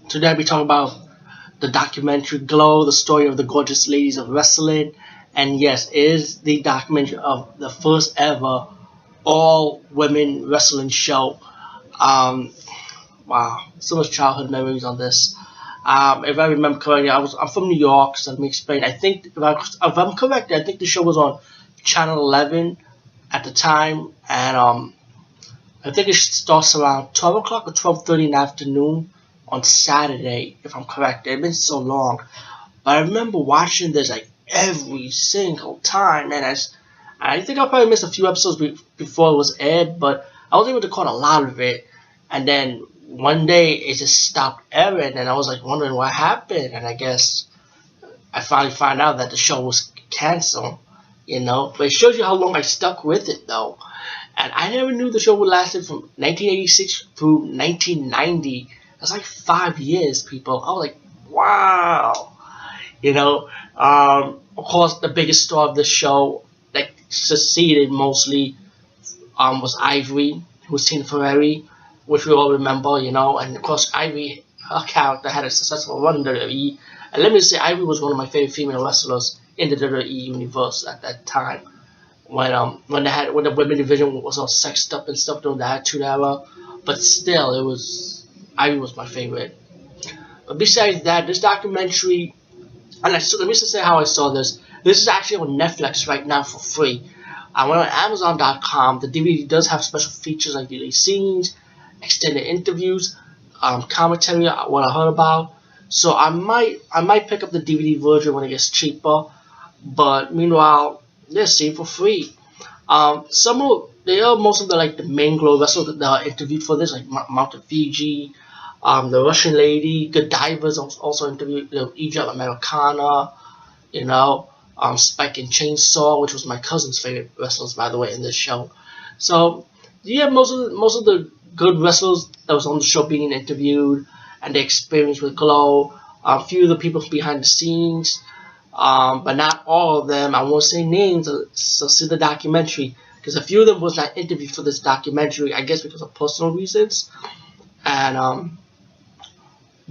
Today I'll be talking about the documentary Glow, the story of the gorgeous ladies of wrestling. And yes, it is the documentary of the first ever all women wrestling show. Um, wow, so much childhood memories on this. If I remember correctly, I'm from New York, so let me explain. I think if I'm correct, I think the show was on Channel 11 at the time, and I think it starts around 12 o'clock or 12:30 in the afternoon on Saturday, if I'm correct. It's been so long, but I remember watching this like every single time, and I think I probably missed a few episodes before it was aired, but I was able to catch a lot of it. And then one day it just stopped airing, and I was like wondering what happened. And I guess I finally found out that the show was canceled. But it shows you how long I stuck with it, though. And I never knew the show would last from 1986 through 1990. That's like 5 years, people. I was like, wow. Of course, the biggest star of the show that succeeded mostly was Ivory, who was Tina Ferrari, which we all remember, and of course Ivory, her character had a successful run in WWE, and let me say, Ivory was one of my favorite female wrestlers in the WWE universe at that time, when the women division was all sexed up and stuff during the Attitude Era, but still, Ivory was my favorite. But besides that, this documentary, and let me just say how I saw this. This is actually on Netflix right now for free. I went on Amazon.com. The DVD does have special features like deleted scenes, extended interviews, commentary, what I heard about. So I might pick up the DVD version when it gets cheaper. But meanwhile, let's see for free. Most of the main Glow wrestlers that are interviewed for this, like Mountain Fiji, the Russian lady, Good Divers also interviewed, Egypt Americana, Spike and Chainsaw, which was my cousin's favorite wrestlers, by the way, in this show. So yeah, most of the good wrestlers that was on the show being interviewed, and the experience with Glow. A few of the people behind the scenes, but not all of them. I won't say names, so see the documentary, because a few of them was not interviewed for this documentary, I guess because of personal reasons. And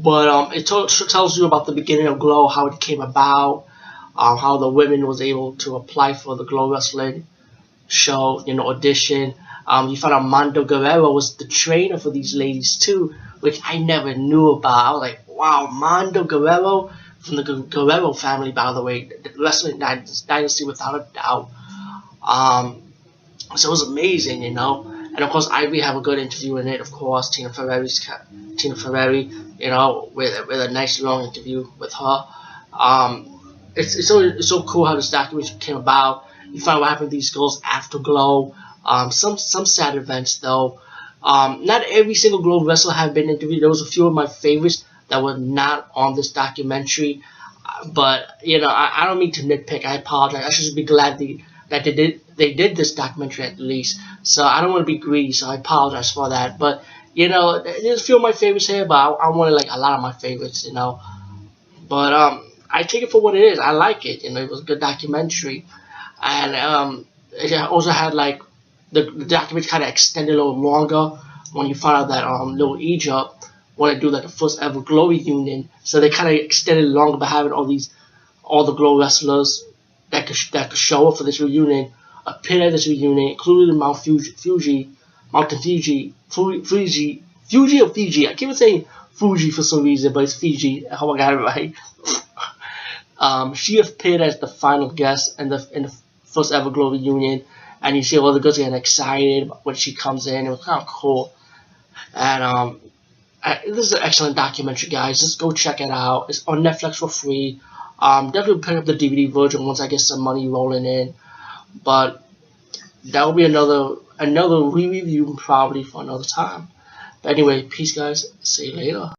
it tells you about the beginning of Glow, how it came about, how the women was able to apply for the Glow Wrestling show, audition. You found out Mando Guerrero was the trainer for these ladies too, which I never knew about. I was like, wow, Mando Guerrero from the Guerrero family, by the way, the wrestling dynasty without a doubt. So it was amazing, And of course, Ivy have a good interview in it. Of course, Tina Ferrari, with a nice long interview with her. It's so cool how this documentary came about. You find out what happened to these girls after Glow. Some sad events though. Not every single Glow wrestler have been interviewed. There was a few of my favorites that were not on this documentary. But I don't mean to nitpick. I apologize. I should just be glad that they did this documentary at least. So I don't want to be greedy. So I apologize for that. But there's a few of my favorites here, but I wanted like a lot of my favorites. But I take it for what it is. I like it. It was a good documentary, and it also had like the documentary kind of extended a little longer when you found out that Little Egypt wanted to do like the first ever Glow reunion, so they kind of extended it longer by having all the Glow wrestlers that could show up for this reunion, appear at this reunion, including Mountain Fiji. I keep saying Fuji for some reason, but it's Fiji. I hope I got it right. She appeared as the final guest in the first ever Glow reunion, and you see all the girls getting excited when she comes in. It was kind of cool. And this is an excellent documentary, guys. Just go check it out. It's on Netflix for free. Definitely pick up the DVD version once I get some money rolling in. But that will be another re-review probably for another time. But anyway, peace, guys. See you later.